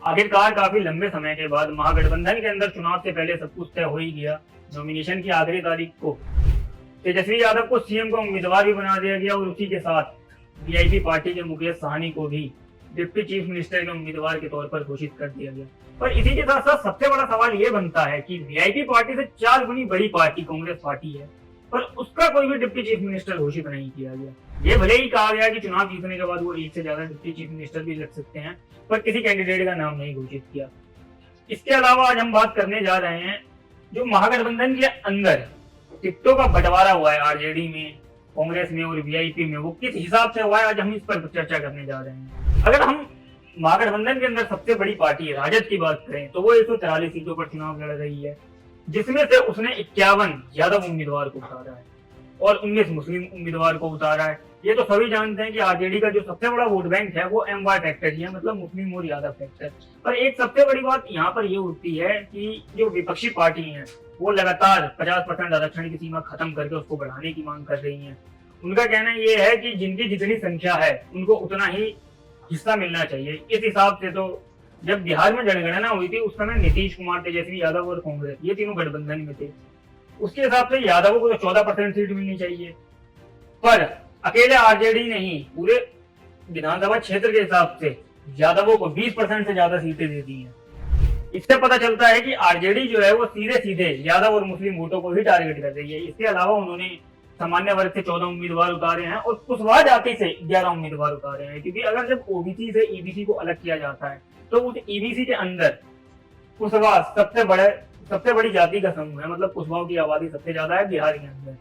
आखिरकार काफी लंबे समय के बाद महागठबंधन के अंदर चुनाव से पहले सब कुछ तय हो ही गया। नॉमिनेशन की आखिरी तारीख को तेजस्वी यादव को सीएम का उम्मीदवार भी बना दिया गया और उसी के साथ वीआईपी पार्टी के मुकेश सहनी को भी डिप्टी चीफ मिनिस्टर के उम्मीदवार के तौर पर घोषित कर दिया गया। पर इसी के साथ साथ सबसे बड़ा सवाल ये बनता है कि वीआईपी पार्टी से 4 गुनी बड़ी पार्टी कांग्रेस पार्टी है, पर उसका कोई भी डिप्टी चीफ मिनिस्टर घोषित नहीं किया गया। ये भले ही कहा गया कि चुनाव जीतने के बाद वो एक से ज्यादा डिप्टी चीफ मिनिस्टर भी लग सकते हैं, पर किसी कैंडिडेट का नाम नहीं घोषित किया। इसके अलावा आज हम बात करने जा रहे हैं जो महागठबंधन के अंदर टिकटों का बंटवारा हुआ है आरजेडी में, कांग्रेस में और वीआईपी में, वो किस हिसाब से हुआ है आज हम इस पर चर्चा करने जा रहे हैं। अगर हम महागठबंधन के अंदर सबसे बड़ी पार्टी राजद की बात करें तो वो 143 सीटों पर चुनाव लड़ रही है, जिसमें से उसने 51 यादव उम्मीदवार को उतारा है और 19 मुस्लिम उम्मीदवार को उतारा है। ये तो सभी जानते हैं कि आरजेडी का जो सबसे बड़ा वोट बैंक है वो एमवाई फैक्टर ही है, मतलब मुस्लिम और यादव फैक्टर। पर एक सबसे बड़ी बात यहाँ पर ये उठती है कि जो विपक्षी पार्टी है वो लगातार 50% आरक्षण की सीमा खत्म करके उसको बढ़ाने की मांग कर रही है। उनका कहना ये है कि जिनकी जितनी संख्या है उनको उतना ही हिस्सा मिलना चाहिए। इस हिसाब से तो जब बिहार में जनगणना हुई थी उस समय नीतीश कुमार, तेजस्वी यादव और कांग्रेस ये तीनों गठबंधन में थे। उसके हिसाब से यादवों को तो 14% सीट मिलनी चाहिए, पर अकेले आरजेडी नहीं पूरे विधानसभा क्षेत्र के हिसाब से यादवों को 20% से ज्यादा सीटें दे दी हैं। इससे पता चलता है कि आरजेडी जो है वो सीधे सीधे यादव और मुस्लिम वोटों को ही टारगेट कर रही है। इसके अलावा उन्होंने सामान्य वर्ग से 14 उम्मीदवार उतारे हैं और कुशवाहा जाति से 11 उम्मीदवार उतारे हैं, क्योंकि अगर जब ओबीसी से ईबीसी को अलग किया जाता है तो उस ईबीसी के अंदर कुशवाहा सबसे बड़ी जाति का समूह है, मतलब कुशवाहा की आबादी सबसे ज्यादा है बिहार के अंदर।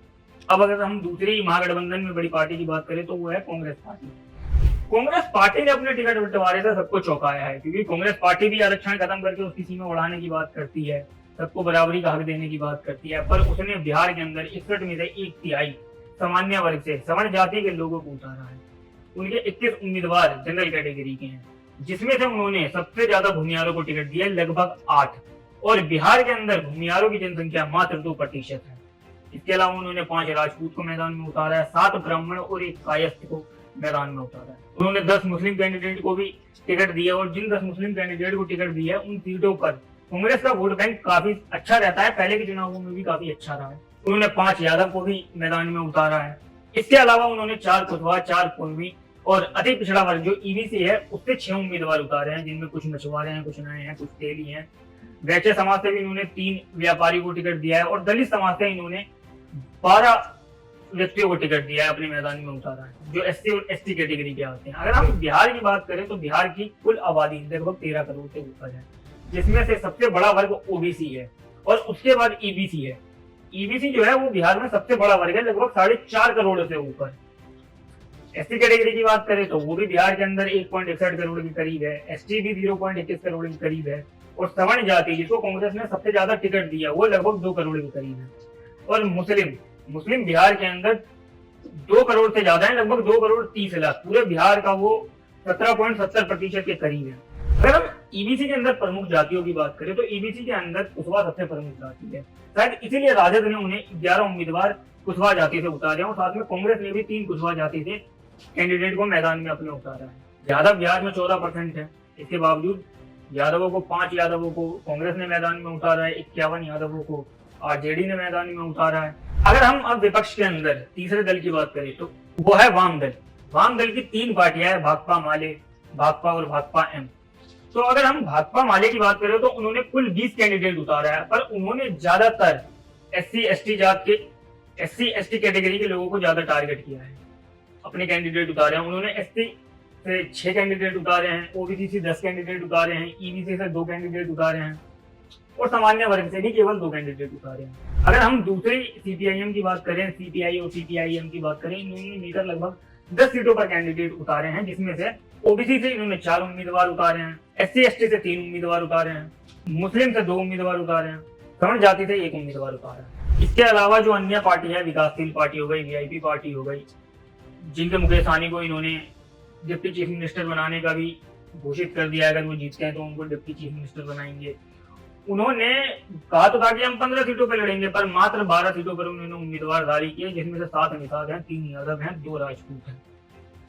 अब अगर हम दूसरी महागठबंधन में बड़ी पार्टी की बात करें तो वो है कांग्रेस पार्टी। कांग्रेस पार्टी ने अपने टिकट बंटवारे से सबको चौंकाया है, क्योंकि कांग्रेस पार्टी भी आरक्षण खत्म करके उसकी सीमा बढ़ाने की बात करती है, सबको बराबरी का हक देने की बात करती है, पर उसने बिहार के अंदर 61 में से 1/3 सामान्य वर्ग से सवर्ण जाति के लोगों को उतारा है। उनके 21 उम्मीदवार जनरल कैटेगरी के हैं, जिसमें से उन्होंने सबसे ज्यादा भूमियारों को टिकट दिया लगभग 8, और बिहार के अंदर भूमियारों की जनसंख्या मात्र 2% है। इसके अलावा उन्होंने 5 राजपूत को मैदान में उतारा है, 7 ब्राह्मण और 1 कायस्थ को मैदान में उतारा है। उन्होंने 10 मुस्लिम कैंडिडेट को भी टिकट दिया और जिन 10 मुस्लिम कैंडिडेट को टिकट दिया उन सीटों पर कांग्रेस का वोट बैंक काफी अच्छा रहता है, पहले के चुनावों में भी काफी अच्छा रहा है। उन्होंने 5 यादव को भी मैदान में उतारा है। इसके अलावा उन्होंने 4 कुशवाहा, 4 कुर्मी और अति पिछड़ा वर्ग जो ईबीसी है उससे 6 उम्मीदवार उतारे हैं, जिनमें कुछ मछुआरे हैं, कुछ नए हैं, कुछ तेली हैं। वैश्य समाज से भी इन्होंने 3 व्यापारी को टिकट दिया है और दलित समाज से इन्होंने 12 व्यक्तियों को टिकट दिया है, अपने मैदान में उतारा है, जो एससी और एसटी कैटेगरी के आते हैं। अगर हम बिहार की बात करें तो बिहार की कुल आबादी लगभग 13 करोड़ से ऊपर है, जिसमें से सबसे बड़ा वर्ग ओबीसी है और उसके बाद ईबीसी है। ईबीसी जो है वो बिहार में सबसे बड़ा वर्ग है, लगभग 4.5 करोड़ से ऊपर। एसटी कैटेगरी की बात करें तो वो भी बिहार के अंदर 1.61 करोड़ के करीब है, एसटी भी 0.21 करोड़ के करीब है, और सवर्ण जाति जिसको कांग्रेस ने सबसे ज्यादा टिकट दिया वो लगभग 2 करोड़ के करीब है। और मुस्लिम बिहार के अंदर 2 करोड़ से ज्यादा है, लगभग 2 करोड़ 30 लाख। पूरे बिहार का वो 17.70% के करीब है। अगर हम ईबीसी के अंदर प्रमुख जातियों की बात करें तो ईबीसी के अंदर कुशवाहा सबसे प्रमुख जाति है, शायद इसीलिए राजद ने उन्हें 11 उम्मीदवार कुशवाहा जाति से उतारे और साथ में कांग्रेस ने भी 3 कुशवाहा जाति से कैंडिडेट को मैदान में अपने उतारा है। यादव बिहार में 14% है, इसके बावजूद यादवों को 5 यादवों को कांग्रेस ने मैदान में उतारा है, 51 यादवों को आरजेडी ने मैदान में उतारा है। अगर हम अब विपक्ष के अंदर तीसरे दल की बात करें तो वो है वाम दल। वाम दल की 3 पार्टियां हैं, भाकपा माले, भाकपा और भाकपा एम। तो अगर हम भाकपा माले की बात करें तो उन्होंने कुल 20 कैंडिडेट उतारा है, पर उन्होंने ज्यादातर एससी एसटी कैटेगरी के लोगों को ज्यादा टारगेट किया है, अपने कैंडिडेट उतारे हैं। उन्होंने एसटी से 6 कैंडिडेट उतारे हैं, ओबीसी से 10 कैंडिडेट उतारे हैं, ईबीसी से 2 कैंडिडेट उतारे हैं और सामान्य वर्ग से भी केवल 2 कैंडिडेट उतारे हैं। अगर हम दूसरी सीपीआईएम की बात करें, सीपीआई और सीपीआईएम की बात करें, इन्होंने मिलकर लगभग 10 सीटों पर कैंडिडेट उतारे हैं, जिसमें से ओबीसी से इन्होंने 4 उम्मीदवार उतारे हैं, एससी एसटी से 3 उम्मीदवार उतारे हैं, मुस्लिम से 2 उम्मीदवार उतारे हैं, सवर्ण जाति से 1 उम्मीदवार उतारा है। इसके अलावा जो अन्य पार्टी है, विकासशील पार्टी हो गई, वीआईपी पार्टी हो गई, जिनके मुकेश सहनी को इन्होंने डिप्टी चीफ मिनिस्टर बनाने का भी घोषित कर दिया, अगर वो जीतते हैं तो उनको डिप्टी चीफ मिनिस्टर बनाएंगे। उन्होंने कहा तो था कि हम 15 सीटों पर लड़ेंगे, पर मात्र 12 सीटों पर उन्होंने उम्मीदवार जारी किए, जिसमें से 7 निषाद हैं, 3 यादव हैं, 2 राजपूत हैं।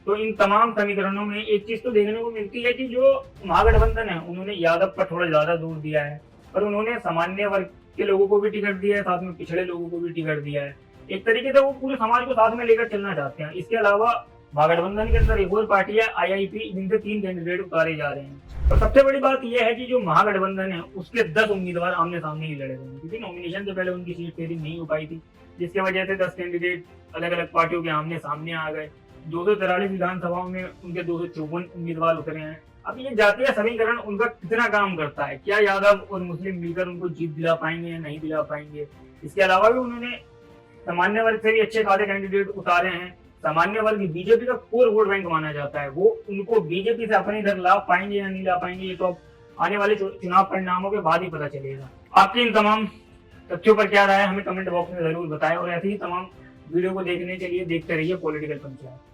तो इन तमाम समीकरणों में एक चीज तो देखने को मिलती है कि जो महागठबंधन है उन्होंने यादव पर थोड़ा ज्यादा जोर दिया है, पर उन्होंने सामान्य वर्ग के लोगों को भी टिकट दिया है, साथ में पिछड़े लोगों को भी टिकट दिया है। एक तरीके से वो पूरे समाज को साथ में लेकर चलना चाहते हैं। इसके अलावा महागठबंधन के अंदर एक और पार्टी है IIP, जिनसे 3 कैंडिडेट उतारे जा रहे हैं। और सबसे बड़ी बात यह है कि जो महागठबंधन है उसके 10 उम्मीदवार आमने सामने ही लड़े हुए हैं, क्योंकि नॉमिनेशन से पहले उनकी सीट शेयरिंग नहीं हो पाई थी, जिसकी वजह से 10 कैंडिडेट अलग अलग पार्टियों के आमने सामने आ गए। 243 विधानसभाओं में उनके 254 उम्मीदवार उतरे हैं। अब ये जातीय समीकरण उनका कितना काम करता है, क्या यादव और मुस्लिम मिलकर उनको जीत दिला पाएंगे या नहीं दिला पाएंगे। इसके अलावा भी उन्होंने सामान्य वर्ग से भी अच्छे खासे कैंडिडेट उतारे हैं। सामान्य वर्ग बीजेपी का कोर वोट बैंक माना जाता है, वो उनको बीजेपी से अपने इधर ला पाएंगे या नहीं ला पाएंगे, ये तो अब आने वाले चुनाव परिणामों के बाद ही पता चलेगा। आपकी इन तमाम तथ्यों पर क्या राय है हमें कमेंट बॉक्स में जरूर बताएं, और ऐसे ही तमाम वीडियो को देखने के लिए देखते रहिए पॉलिटिकल पंचायत।